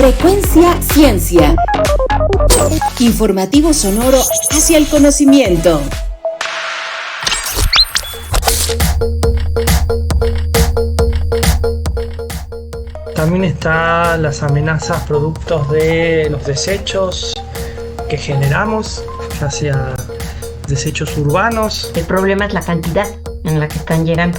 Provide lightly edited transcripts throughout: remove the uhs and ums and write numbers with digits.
Frecuencia Ciencia. Informativo sonoro hacia el conocimiento. También están las amenazas productos de los desechos que generamos, ya sea desechos urbanos. El problema es la cantidad en la que están llegando.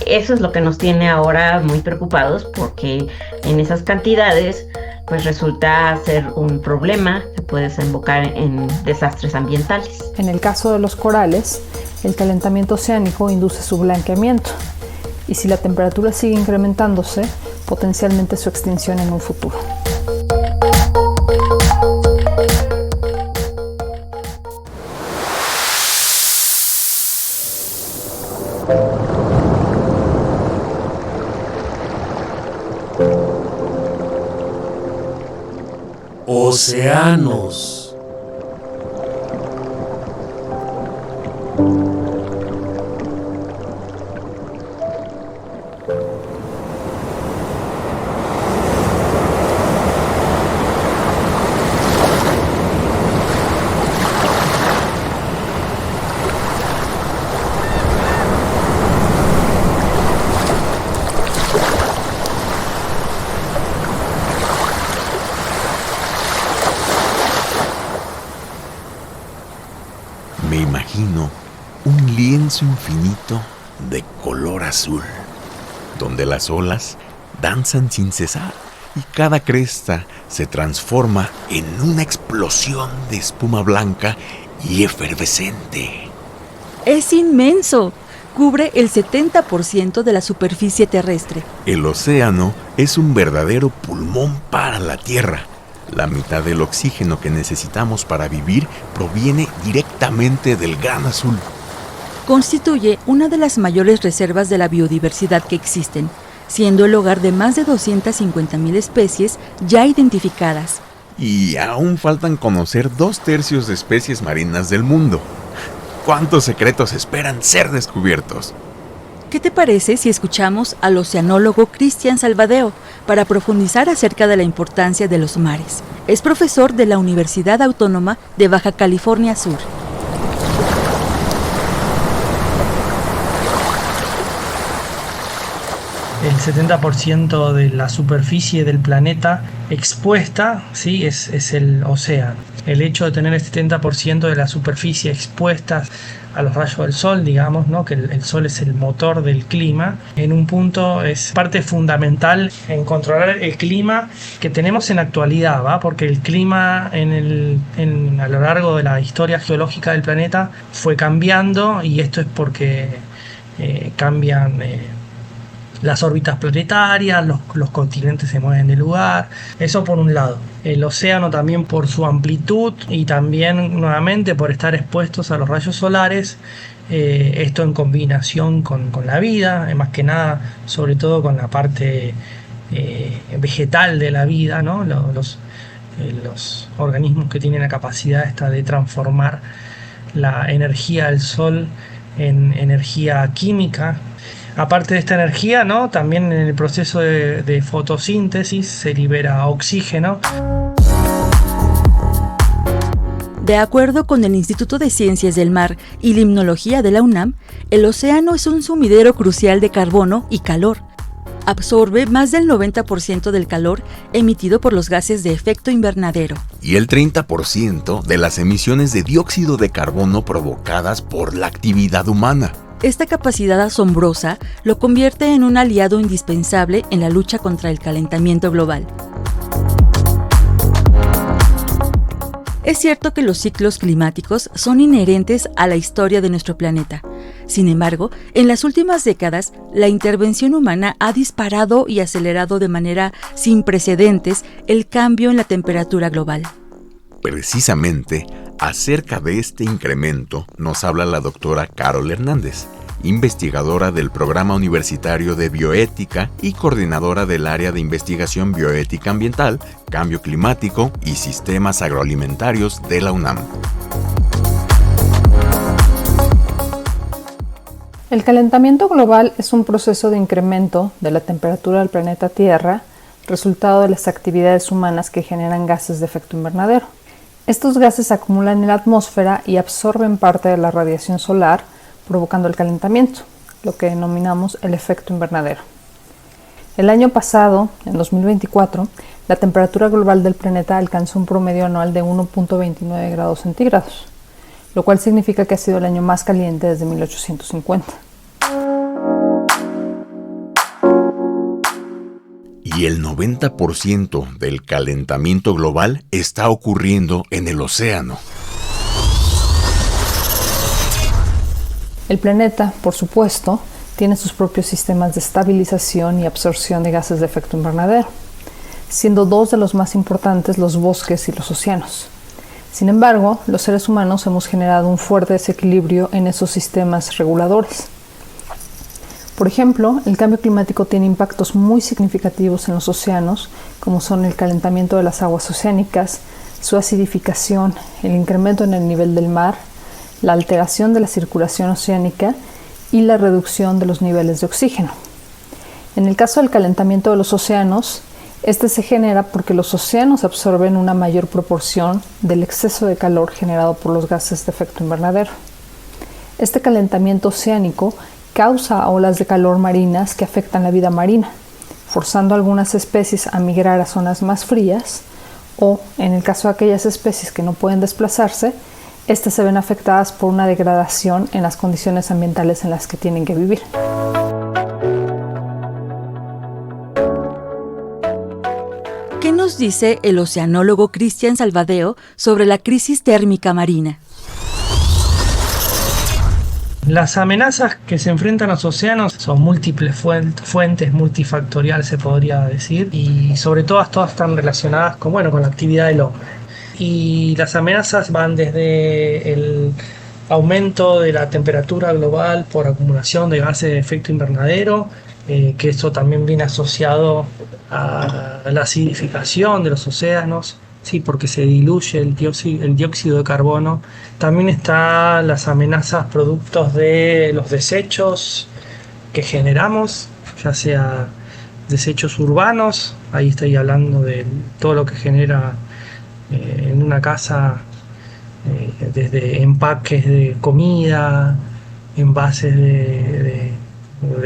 Eso es lo que nos tiene ahora muy preocupados, porque en esas cantidades pues resulta ser un problema, se puede desembocar en desastres ambientales. En el caso de los corales, el calentamiento oceánico induce su blanqueamiento, y si la temperatura sigue incrementándose, potencialmente su extinción en un futuro. Océanos. Me imagino un lienzo infinito de color azul, donde las olas danzan sin cesar y cada cresta se transforma en una explosión de espuma blanca y efervescente. ¡Es inmenso! Cubre el 70% de la superficie terrestre. El océano es un verdadero pulmón para la Tierra. La mitad del oxígeno que necesitamos para vivir proviene directamente del Gran Azul. Constituye una de las mayores reservas de la biodiversidad que existen, siendo el hogar de más de 250,000 especies ya identificadas. Y aún faltan conocer 2/3 de especies marinas del mundo. ¿Cuántos secretos esperan ser descubiertos? ¿Qué te parece si escuchamos al oceanólogo Cristian Salvadeo para profundizar acerca de la importancia de los mares? Es profesor de la Universidad Autónoma de Baja California Sur. El 70% de la superficie del planeta expuesta, ¿sí? es el océano. El hecho de tener el 70% de la superficie expuesta a los rayos del sol, digamos, ¿no? Que el sol es el motor del clima, en un punto es parte fundamental en controlar el clima que tenemos en la actualidad, ¿va? Porque el clima a lo largo de la historia geológica del planeta fue cambiando, y esto es porque cambian las órbitas planetarias, los continentes se mueven de lugar. Eso por un lado. El océano también por su amplitud y también nuevamente por estar expuestos a los rayos solares. Esto en combinación con la vida, más que nada, sobre todo con la parte vegetal de la vida, ¿no? Los organismos que tienen la capacidad esta de transformar la energía del sol en energía química. Aparte de esta energía, ¿no? También en el proceso de fotosíntesis se libera oxígeno. De acuerdo con el Instituto de Ciencias del Mar y Limnología de la UNAM, el océano es un sumidero crucial de carbono y calor. Absorbe más del 90% del calor emitido por los gases de efecto invernadero. Y el 30% de las emisiones de dióxido de carbono provocadas por la actividad humana. Esta capacidad asombrosa lo convierte en un aliado indispensable en la lucha contra el calentamiento global. Es cierto que los ciclos climáticos son inherentes a la historia de nuestro planeta. Sin embargo, en las últimas décadas, la intervención humana ha disparado y acelerado de manera sin precedentes el cambio en la temperatura global. Precisamente, acerca de este incremento nos habla la doctora Carol Hernández, investigadora del Programa Universitario de Bioética y coordinadora del Área de Investigación Bioética Ambiental, Cambio Climático y Sistemas Agroalimentarios de la UNAM. El calentamiento global es un proceso de incremento de la temperatura del planeta Tierra resultado de las actividades humanas que generan gases de efecto invernadero. Estos gases se acumulan en la atmósfera y absorben parte de la radiación solar, provocando el calentamiento, lo que denominamos el efecto invernadero. El año pasado, en 2024, la temperatura global del planeta alcanzó un promedio anual de 1.29 grados centígrados, lo cual significa que ha sido el año más caliente desde 1850. Y el 90% del calentamiento global está ocurriendo en el océano. El planeta, por supuesto, tiene sus propios sistemas de estabilización y absorción de gases de efecto invernadero, siendo dos de los más importantes los bosques y los océanos. Sin embargo, los seres humanos hemos generado un fuerte desequilibrio en esos sistemas reguladores. Por ejemplo, el cambio climático tiene impactos muy significativos en los océanos, como son el calentamiento de las aguas oceánicas, su acidificación, el incremento en el nivel del mar, la alteración de la circulación oceánica y la reducción de los niveles de oxígeno. En el caso del calentamiento de los océanos, este se genera porque los océanos absorben una mayor proporción del exceso de calor generado por los gases de efecto invernadero. Este calentamiento oceánico causa olas de calor marinas que afectan la vida marina, forzando a algunas especies a migrar a zonas más frías o, en el caso de aquellas especies que no pueden desplazarse, estas se ven afectadas por una degradación en las condiciones ambientales en las que tienen que vivir. ¿Qué nos dice el oceanólogo Cristian Salvadeo sobre la crisis térmica marina? Las amenazas que se enfrentan los océanos son múltiples fuentes, multifactorial se podría decir, y sobre todas están relacionadas con la actividad del hombre. Y las amenazas van desde el aumento de la temperatura global por acumulación de gases de efecto invernadero, que eso también viene asociado a la acidificación de los océanos, sí, porque se diluye el dióxido de carbono. También están las amenazas productos de los desechos que generamos, ya sea desechos urbanos, ahí estoy hablando de todo lo que genera en una casa, desde empaques de comida, envases de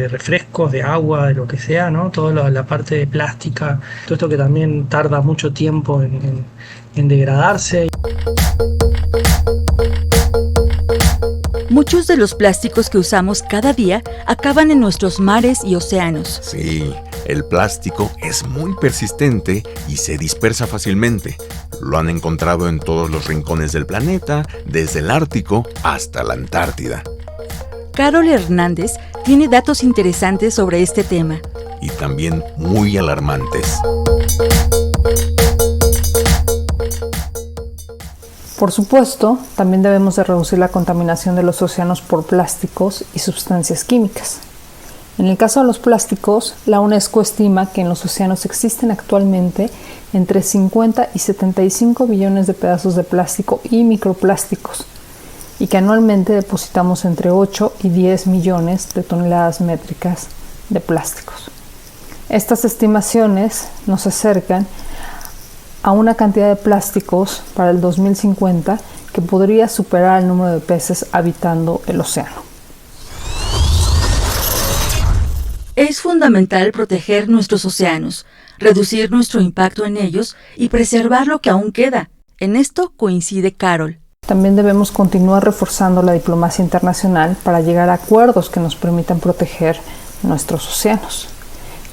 refrescos, de agua, de lo que sea, ¿no? Toda la parte de plástica, todo esto que también tarda mucho tiempo en degradarse. Muchos de los plásticos que usamos cada día acaban en nuestros mares y océanos. Sí, el plástico es muy persistente y se dispersa fácilmente. Lo han encontrado en todos los rincones del planeta, desde el Ártico hasta la Antártida. Carol Hernández tiene datos interesantes sobre este tema. Y también muy alarmantes. Por supuesto, también debemos de reducir la contaminación de los océanos por plásticos y sustancias químicas. En el caso de los plásticos, la UNESCO estima que en los océanos existen actualmente entre 50 y 75 billones de pedazos de plástico y microplásticos, y que anualmente depositamos entre 8 y 10 millones de toneladas métricas de plásticos. Estas estimaciones nos acercan a una cantidad de plásticos para el 2050 que podría superar el número de peces habitando el océano. Es fundamental proteger nuestros océanos, reducir nuestro impacto en ellos y preservar lo que aún queda. En esto coincide Carol. También debemos continuar reforzando la diplomacia internacional para llegar a acuerdos que nos permitan proteger nuestros océanos.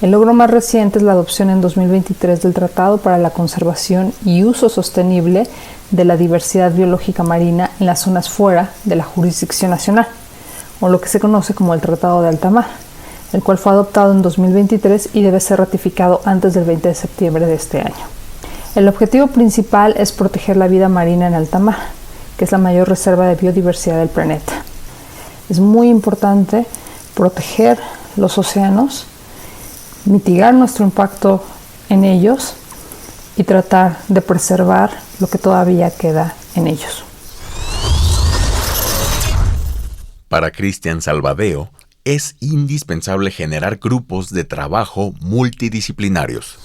El logro más reciente es la adopción en 2023 del Tratado para la Conservación y Uso Sostenible de la Diversidad Biológica Marina en las zonas fuera de la jurisdicción nacional, o lo que se conoce como el Tratado de Alta Mar, el cual fue adoptado en 2023 y debe ser ratificado antes del 20 de septiembre de este año. El objetivo principal es proteger la vida marina en alta mar, que es la mayor reserva de biodiversidad del planeta. Es muy importante proteger los océanos, mitigar nuestro impacto en ellos y tratar de preservar lo que todavía queda en ellos. Para Cristian Salvadeo, es indispensable generar grupos de trabajo multidisciplinarios.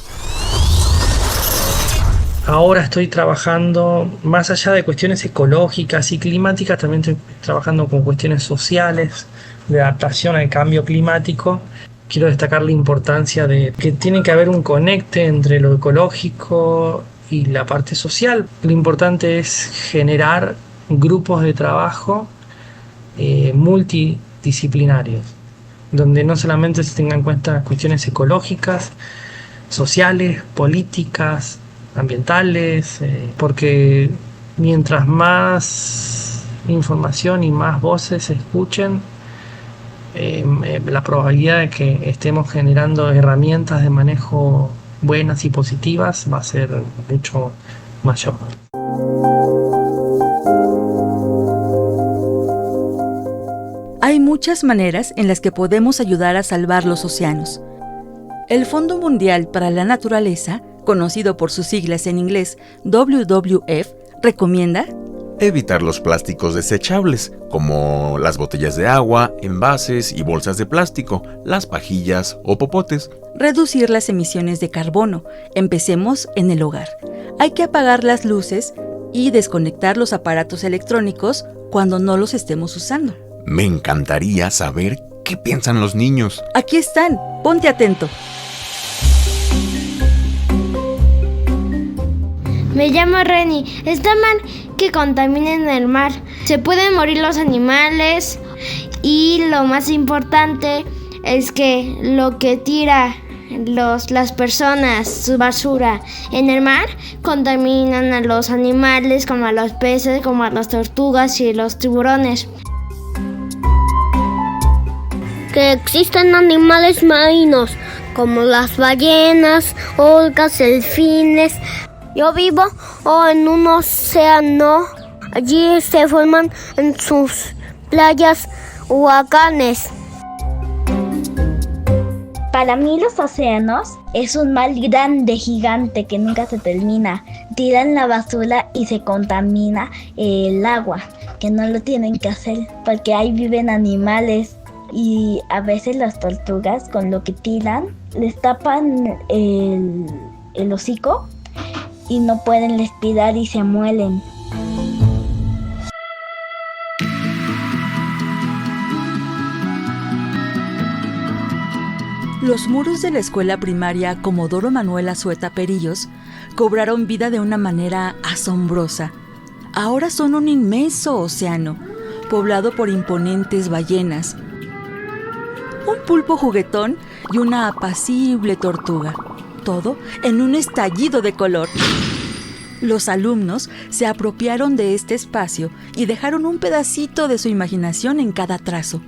Ahora estoy trabajando, más allá de cuestiones ecológicas y climáticas, también estoy trabajando con cuestiones sociales, de adaptación al cambio climático. Quiero destacar la importancia de que tiene que haber un conecte entre lo ecológico y la parte social. Lo importante es generar grupos de trabajo multidisciplinarios, donde no solamente se tengan en cuenta cuestiones ecológicas, sociales, políticas, ambientales, porque mientras más información y más voces se escuchen, la probabilidad de que estemos generando herramientas de manejo buenas y positivas va a ser mucho mayor. Hay muchas maneras en las que podemos ayudar a salvar los océanos. El Fondo Mundial para la Naturaleza, conocido por sus siglas en inglés WWF, recomienda evitar los plásticos desechables, como las botellas de agua, envases y bolsas de plástico, las pajillas o popotes. reducir las emisiones de carbono. Empecemos en el hogar. Hay que apagar las luces y desconectar los aparatos electrónicos cuando no los estemos usando. Me encantaría saber qué piensan los niños. Aquí están, ponte atento. Me llamo Reni. Está mal que contaminen el mar. Se pueden morir los animales y lo más importante es que lo que tira las personas, su basura en el mar, contaminan a los animales, como a los peces, como a las tortugas y los tiburones. Que existan animales marinos como las ballenas, orcas, delfines. Yo vivo en un océano. Allí se forman en sus playas huracanes. Para mí los océanos es un mal grande, gigante, que nunca se termina. Tiran la basura y se contamina el agua, que no lo tienen que hacer, porque ahí viven animales y a veces las tortugas con lo que tiran les tapan el hocico y no pueden respirar y se mueren. Los muros de la escuela primaria Comodoro Manuel Azueta Perillos cobraron vida de una manera asombrosa. Ahora son un inmenso océano, poblado por imponentes ballenas, un pulpo juguetón y una apacible tortuga. Todo en un estallido de color. Los alumnos se apropiaron de este espacio y dejaron un pedacito de su imaginación en cada trazo.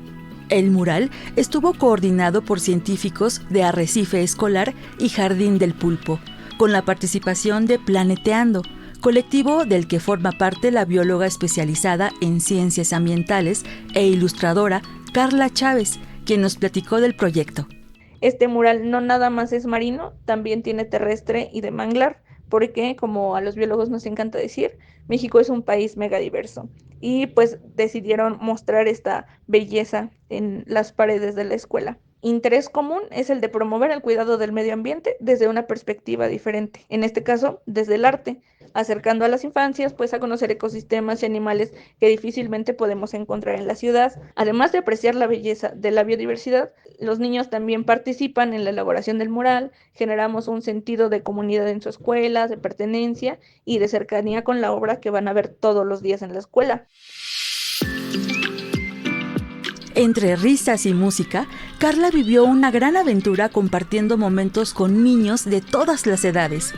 El mural estuvo coordinado por científicos de Arrecife Escolar y Jardín del Pulpo, con la participación de Planeteando, colectivo del que forma parte la bióloga especializada en ciencias ambientales e ilustradora Carla Chávez, quien nos platicó del proyecto. Este mural no nada más es marino, también tiene terrestre y de manglar, porque, como a los biólogos nos encanta decir, México es un país megadiverso. Y pues decidieron mostrar esta belleza en las paredes de la escuela. Interés común es el de promover el cuidado del medio ambiente desde una perspectiva diferente, en este caso desde el arte, acercando a las infancias pues a conocer ecosistemas y animales que difícilmente podemos encontrar en la ciudad. Además de apreciar la belleza de la biodiversidad, los niños también participan en la elaboración del mural, generamos un sentido de comunidad en su escuela, de pertenencia y de cercanía con la obra que van a ver todos los días en la escuela. Entre risas y música, Carla vivió una gran aventura compartiendo momentos con niños de todas las edades.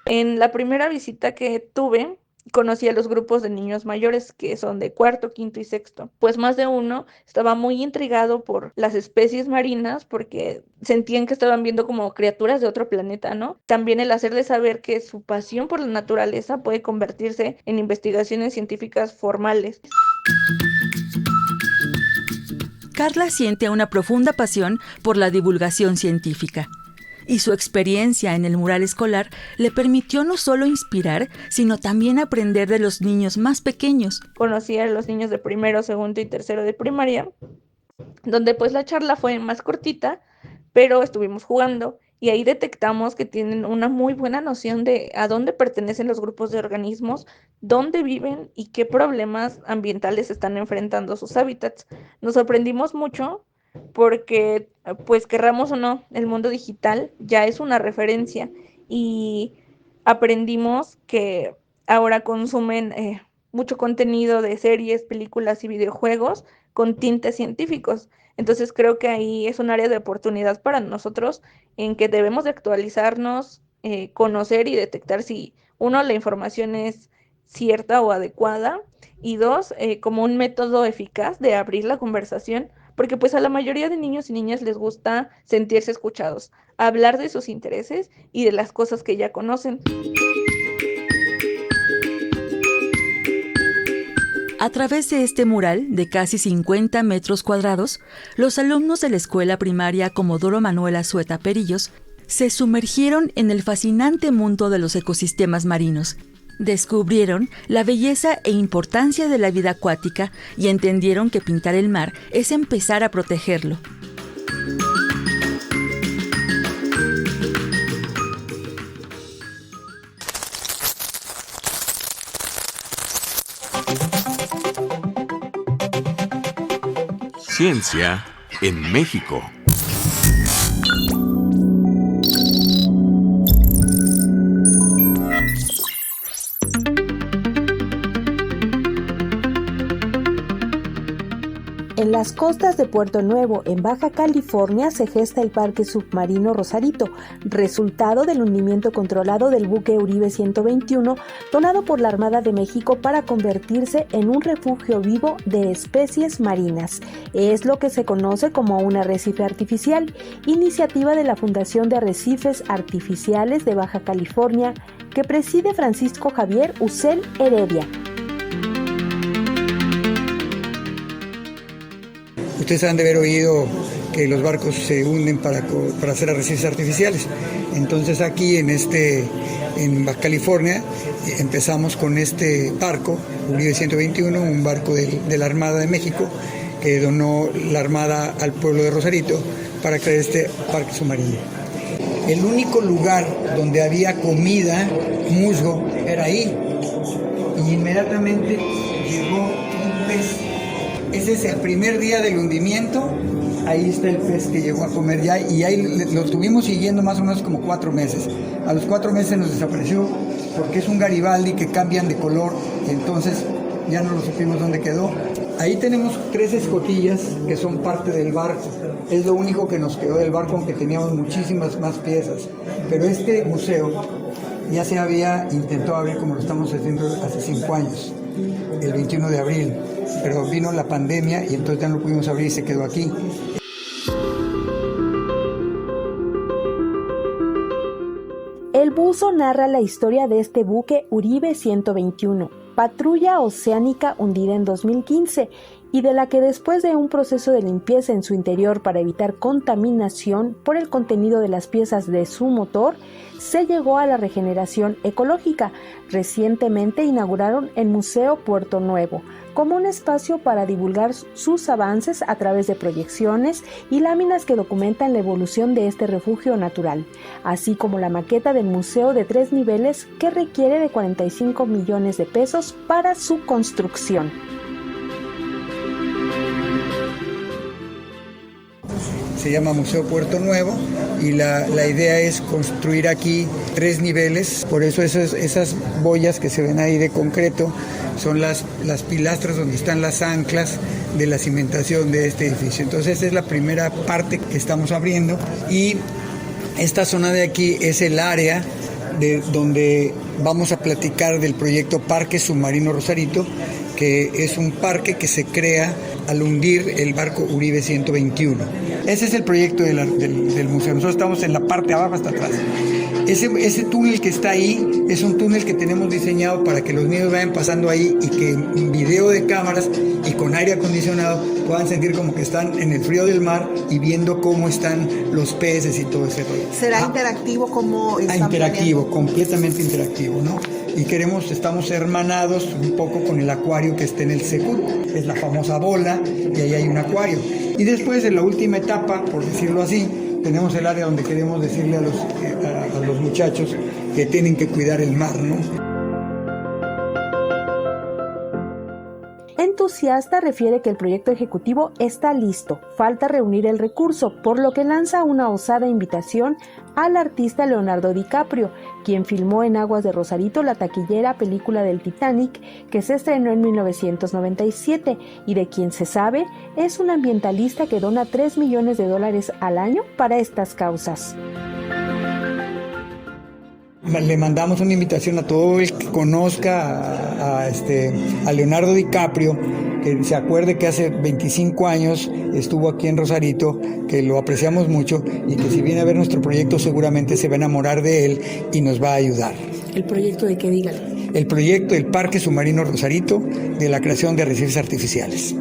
En la primera visita que tuve, conocí a los grupos de niños mayores que son de cuarto, quinto y sexto. Pues más de uno estaba muy intrigado por las especies marinas porque sentían que estaban viendo como criaturas de otro planeta, ¿no? También el hacerles saber que su pasión por la naturaleza puede convertirse en investigaciones científicas formales. Carla siente una profunda pasión por la divulgación científica. Y su experiencia en el mural escolar le permitió no solo inspirar, sino también aprender de los niños más pequeños. Conocí a los niños de primero, segundo y tercero de primaria, donde pues la charla fue más cortita, pero estuvimos jugando y ahí detectamos que tienen una muy buena noción de a dónde pertenecen los grupos de organismos, dónde viven y qué problemas ambientales están enfrentando sus hábitats. Nos sorprendimos mucho porque, pues querramos o no, el mundo digital ya es una referencia y aprendimos que ahora consumen mucho contenido de series, películas y videojuegos con tintes científicos. Entonces creo que ahí es un área de oportunidad para nosotros en que debemos de actualizarnos, conocer y detectar si, uno, la información es cierta o adecuada, y dos, como un método eficaz de abrir la conversación, porque pues a la mayoría de niños y niñas les gusta sentirse escuchados, hablar de sus intereses y de las cosas que ya conocen. A través de este mural de casi 50 metros cuadrados, los alumnos de la escuela primaria Comodoro Manuel Azueta Perillos se sumergieron en el fascinante mundo de los ecosistemas marinos. Descubrieron la belleza e importancia de la vida acuática y entendieron que pintar el mar es empezar a protegerlo. Ciencia en México. En las costas de Puerto Nuevo, en Baja California, se gesta el Parque Submarino Rosarito, resultado del hundimiento controlado del buque Uribe 121, donado por la Armada de México para convertirse en un refugio vivo de especies marinas. Es lo que se conoce como un arrecife artificial, iniciativa de la Fundación de Arrecifes Artificiales de Baja California, que preside Francisco Javier Ucel Heredia. Ustedes han de haber oído que los barcos se hunden para hacer arrecifes artificiales. Entonces aquí en Baja California empezamos con este barco, Uribe 121, un barco de la Armada de México que donó la Armada al pueblo de Rosarito para crear este parque submarino. El único lugar donde había comida, musgo, era ahí. Y inmediatamente llegó un pez. Ese es el primer día del hundimiento, ahí está el pez que llegó a comer ya, y ahí lo estuvimos siguiendo más o menos como 4 meses. A los 4 meses nos desapareció porque es un Garibaldi que cambian de color, entonces ya no lo supimos dónde quedó. Ahí tenemos 3 escotillas que son parte del barco, es lo único que nos quedó del barco, aunque teníamos muchísimas más piezas. Pero este museo ya se había intentado abrir como lo estamos haciendo hace 5 años, el 21 de abril. Pero vino la pandemia y entonces ya no lo pudimos abrir y se quedó aquí. El buzo narra la historia de este buque Uribe 121, patrulla oceánica hundida en 2015, y de la que después de un proceso de limpieza en su interior para evitar contaminación por el contenido de las piezas de su motor, se llegó a la regeneración ecológica. Recientemente inauguraron el Museo Puerto Nuevo como un espacio para divulgar sus avances a través de proyecciones y láminas que documentan la evolución de este refugio natural, así como la maqueta del museo de 3 niveles que requiere de 45 millones de pesos para su construcción. Se llama Museo Puerto Nuevo y la idea es construir aquí 3 niveles, por eso esas boyas que se ven ahí de concreto son las pilastras donde están las anclas de la cimentación de este edificio. Entonces esa es la primera parte que estamos abriendo y esta zona de aquí es el área de donde vamos a platicar del proyecto Parque Submarino Rosarito, que es un parque que se crea al hundir el barco Uribe 121. Ese es el proyecto del museo. Nosotros estamos en la parte de abajo hasta atrás. Ese túnel que está ahí es un túnel que tenemos diseñado para que los niños vayan pasando ahí y que en video de cámaras y con aire acondicionado puedan sentir como que están en el frío del mar y viendo cómo están los peces y todo ese rollo. ¿Será interactivo como están interactivo, completamente interactivo, ¿no? Y estamos hermanados un poco con el acuario que está en el Secut, es la famosa bola, y ahí hay un acuario. Y después, en la última etapa, por decirlo así, tenemos el área donde queremos decirle a los muchachos que tienen que cuidar el mar, ¿no? Entusiasta refiere que el proyecto ejecutivo está listo, falta reunir el recurso, por lo que lanza una osada invitación al artista Leonardo DiCaprio, quien filmó en aguas de Rosarito la taquillera película del Titanic que se estrenó en 1997 y de quien se sabe es un ambientalista que dona $3 millones al año para estas causas. Le mandamos una invitación a todo el que conozca a Leonardo DiCaprio, que se acuerde que hace 25 años estuvo aquí en Rosarito, que lo apreciamos mucho y que si viene a ver nuestro proyecto seguramente se va a enamorar de él y nos va a ayudar. ¿El proyecto de qué, dígale? El proyecto del Parque Submarino Rosarito, de la creación de arrecifes artificiales.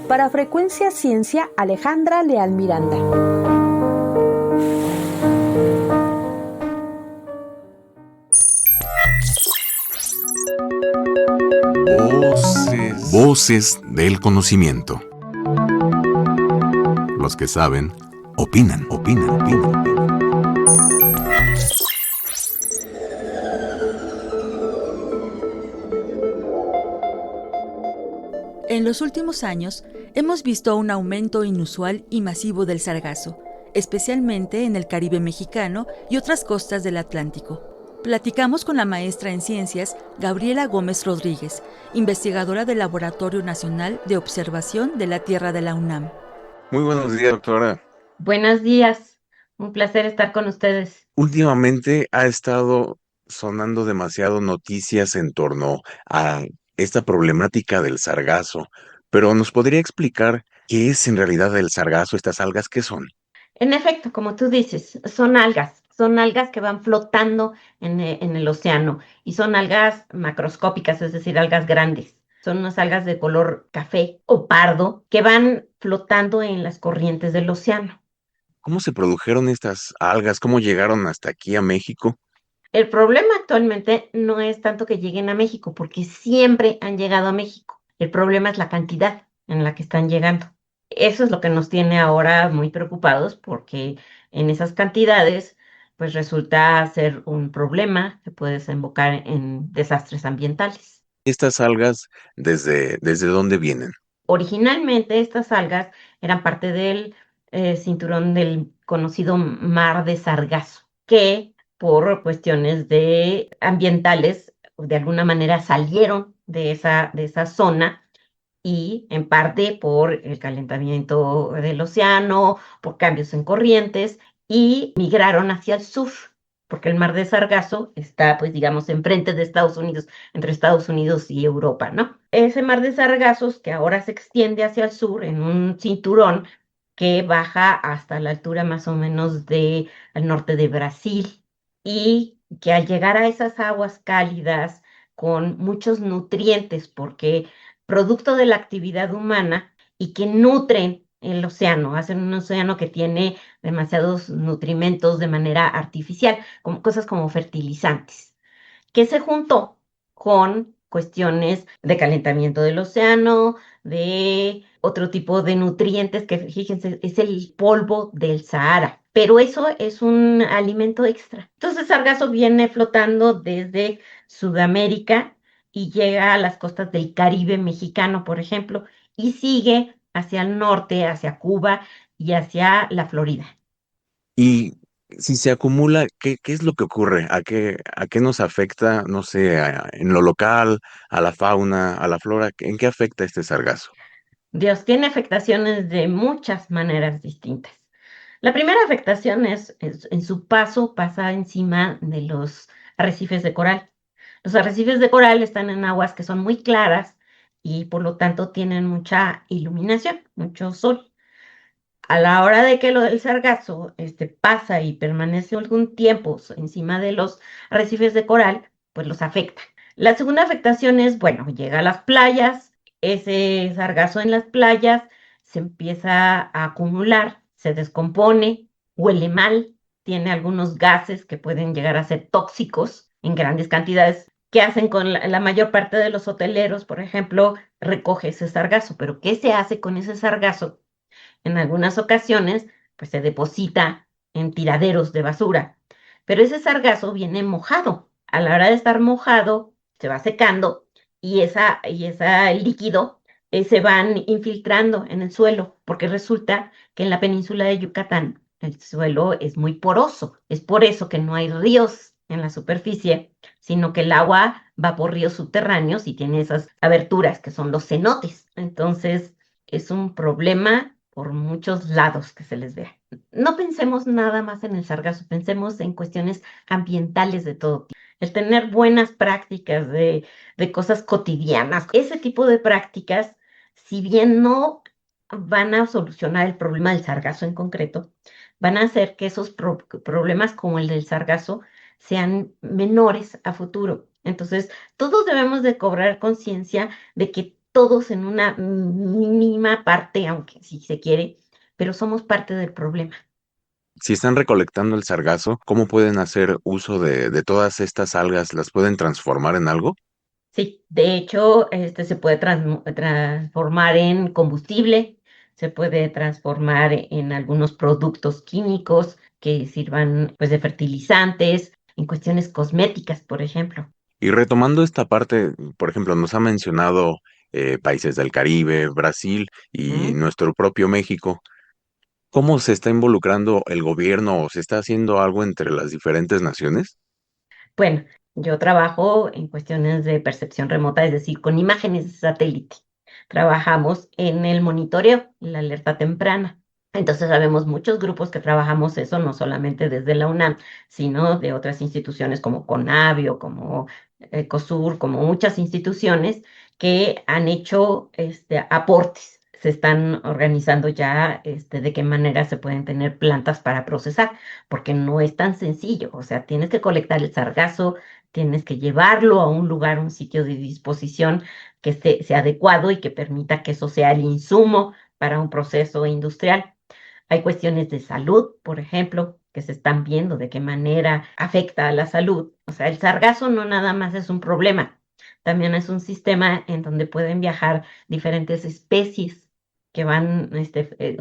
Para Frecuencia Ciencia, Alejandra Leal Miranda. Voces del conocimiento. Los que saben, opinan. En los últimos años, hemos visto un aumento inusual y masivo del sargazo, especialmente en el Caribe mexicano y otras costas del Atlántico. Platicamos con la maestra en ciencias, Gabriela Gómez Rodríguez, investigadora del Laboratorio Nacional de Observación de la Tierra de la UNAM. Muy buenos días, doctora. Buenos días, un placer estar con ustedes. Últimamente ha estado sonando demasiado noticias en torno a esta problemática del sargazo, pero ¿nos podría explicar qué es en realidad el sargazo, estas algas, qué son? En efecto, como tú dices, son algas que van flotando en el océano y son algas macroscópicas, es decir, algas grandes. Son unas algas de color café o pardo que van flotando en las corrientes del océano. ¿Cómo se produjeron estas algas? ¿Cómo llegaron hasta aquí a México? El problema actualmente no es tanto que lleguen a México, porque siempre han llegado a México. El problema es la cantidad en la que están llegando. Eso es lo que nos tiene ahora muy preocupados, porque en esas cantidades pues resulta ser un problema que puede desembocar en desastres ambientales. ¿Estas algas desde dónde vienen? Originalmente estas algas eran parte del cinturón del conocido mar de Sargazo, que por cuestiones ambientales de alguna manera salieron de esa zona y en parte por el calentamiento del océano, por cambios en corrientes y migraron hacia el sur, porque el mar de Sargazo está, pues digamos, enfrente de Estados Unidos, entre Estados Unidos y Europa, ¿no? Ese mar de Sargazos que ahora se extiende hacia el sur en un cinturón que baja hasta la altura más o menos al norte de Brasil y que al llegar a esas aguas cálidas con muchos nutrientes, porque producto de la actividad humana y que nutren el océano, hacen un océano que tiene demasiados nutrimentos de manera artificial, como cosas como fertilizantes, que se juntó con cuestiones de calentamiento del océano, de otro tipo de nutrientes que, fíjense, es el polvo del Sahara, pero eso es un alimento extra. Entonces, sargazo viene flotando desde Sudamérica y llega a las costas del Caribe mexicano, por ejemplo, y sigue hacia el norte, hacia Cuba y hacia la Florida. Y si se acumula, ¿qué es lo que ocurre? ¿A qué nos afecta, no sé, en lo local, a la fauna, a la flora? ¿En qué afecta este sargazo? Dios tiene afectaciones de muchas maneras distintas. La primera afectación es en su paso, pasa encima de los arrecifes de coral. Los arrecifes de coral están en aguas que son muy claras y por lo tanto tienen mucha iluminación, mucho sol. A la hora de que lo del sargazo pasa y permanece algún tiempo encima de los arrecifes de coral, pues los afecta. La segunda afectación es, bueno, llega a las playas, ese sargazo en las playas se empieza a acumular, se descompone, huele mal, tiene algunos gases que pueden llegar a ser tóxicos en grandes cantidades. ¿Qué hacen con la mayor parte de los hoteleros? Por ejemplo, recoge ese sargazo, pero ¿qué se hace con ese sargazo En algunas ocasiones, pues se deposita en tiraderos de basura, pero ese sargazo viene mojado. A la hora de estar mojado, se va secando y el líquido se van infiltrando en el suelo, porque resulta que en la península de Yucatán el suelo es muy poroso. Es por eso que no hay ríos en la superficie, sino que el agua va por ríos subterráneos y tiene esas aberturas que son los cenotes. Entonces, es un problema por muchos lados que se les vea. No pensemos nada más en el sargazo, pensemos en cuestiones ambientales de todo tipo. El tener buenas prácticas de cosas cotidianas, ese tipo de prácticas, si bien no van a solucionar el problema del sargazo en concreto, van a hacer que esos problemas como el del sargazo sean menores a futuro. Entonces, todos debemos de cobrar conciencia de que todos en una mínima parte, aunque si se quiere, pero somos parte del problema. Si están recolectando el sargazo, ¿cómo pueden hacer uso de todas estas algas? ¿Las pueden transformar en algo? Sí, de hecho, se puede transformar en combustible, se puede transformar en algunos productos químicos que sirvan pues de fertilizantes, en cuestiones cosméticas, por ejemplo. Y retomando esta parte, por ejemplo, nos ha mencionado países del Caribe, Brasil y nuestro propio México. ¿Cómo se está involucrando el gobierno o se está haciendo algo entre las diferentes naciones? Bueno, yo trabajo en cuestiones de percepción remota, es decir, con imágenes de satélite. Trabajamos en el monitoreo, la alerta temprana. Entonces sabemos muchos grupos que trabajamos eso, no solamente desde la UNAM, sino de otras instituciones como CONAVIO, como ECOSUR, como muchas instituciones que han hecho aportes. Se están organizando ya de qué manera se pueden tener plantas para procesar, porque no es tan sencillo. O sea, tienes que colectar el sargazo, tienes que llevarlo a un lugar, un sitio de disposición que sea adecuado y que permita que eso sea el insumo para un proceso industrial. Hay cuestiones de salud, por ejemplo, que se están viendo de qué manera afecta a la salud. O sea, el sargazo no nada más es un problema, también es un sistema en donde pueden viajar diferentes especies que van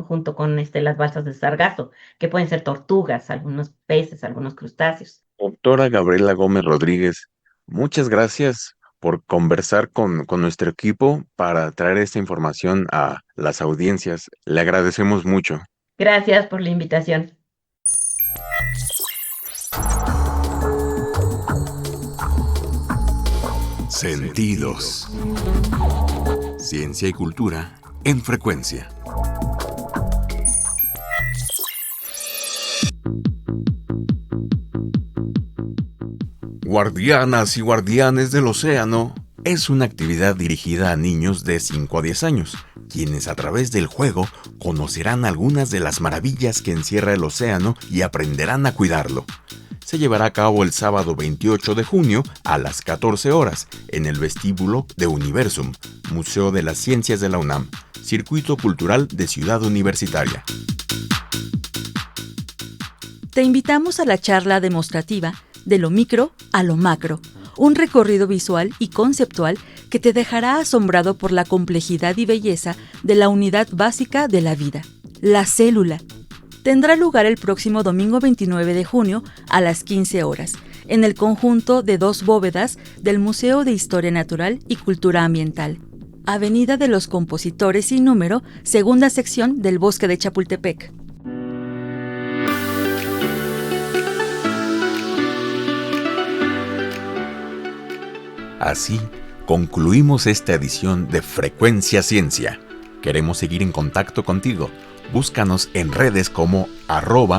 junto con las balsas de sargazo, que pueden ser tortugas, algunos peces, algunos crustáceos. Doctora Gabriela Gómez Rodríguez, muchas gracias por conversar con nuestro equipo para traer esta información a las audiencias. Le agradecemos mucho. Gracias por la invitación. Sentidos. Ciencia y cultura en frecuencia. Guardianas y guardianes del océano es una actividad dirigida a niños de 5 a 10 años, quienes a través del juego conocerán algunas de las maravillas que encierra el océano y aprenderán a cuidarlo. Se llevará a cabo el sábado 28 de junio a las 14 horas en el vestíbulo de Universum, Museo de las Ciencias de la UNAM, Circuito Cultural de Ciudad Universitaria. Te invitamos a la charla demostrativa de lo micro a lo macro, un recorrido visual y conceptual que te dejará asombrado por la complejidad y belleza de la unidad básica de la vida, la célula. Tendrá lugar el próximo domingo 29 de junio a las 15 horas, en el conjunto de 2 bóvedas del Museo de Historia Natural y Cultura Ambiental, Avenida de los Compositores sin número, segunda sección del Bosque de Chapultepec. Así concluimos esta edición de Frecuencia Ciencia. Queremos seguir en contacto contigo. Búscanos en redes como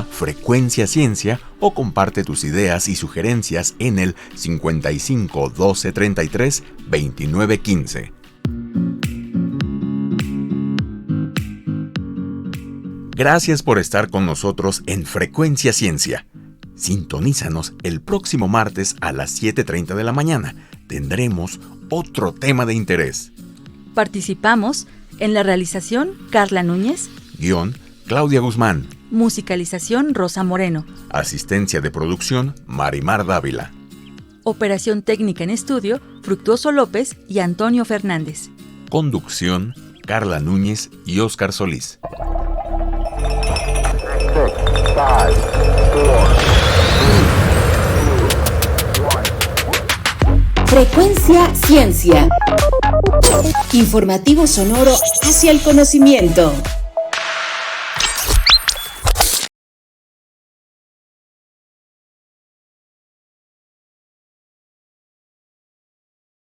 @frecuenciaciencia o comparte tus ideas y sugerencias en el 55 12 33 29 15. Gracias por estar con nosotros en Frecuencia Ciencia. Sintonízanos el próximo martes a las 7:30 de la mañana. Tendremos otro tema de interés. Participamos en la realización Carla Núñez, Guión, Claudia Guzmán. Musicalización Rosa Moreno. Asistencia de producción, Marimar Dávila. Operación técnica en estudio, Fructuoso López y Antonio Fernández. Conducción, Carla Núñez y Óscar Solís. Frecuencia Ciencia. Informativo sonoro hacia el conocimiento.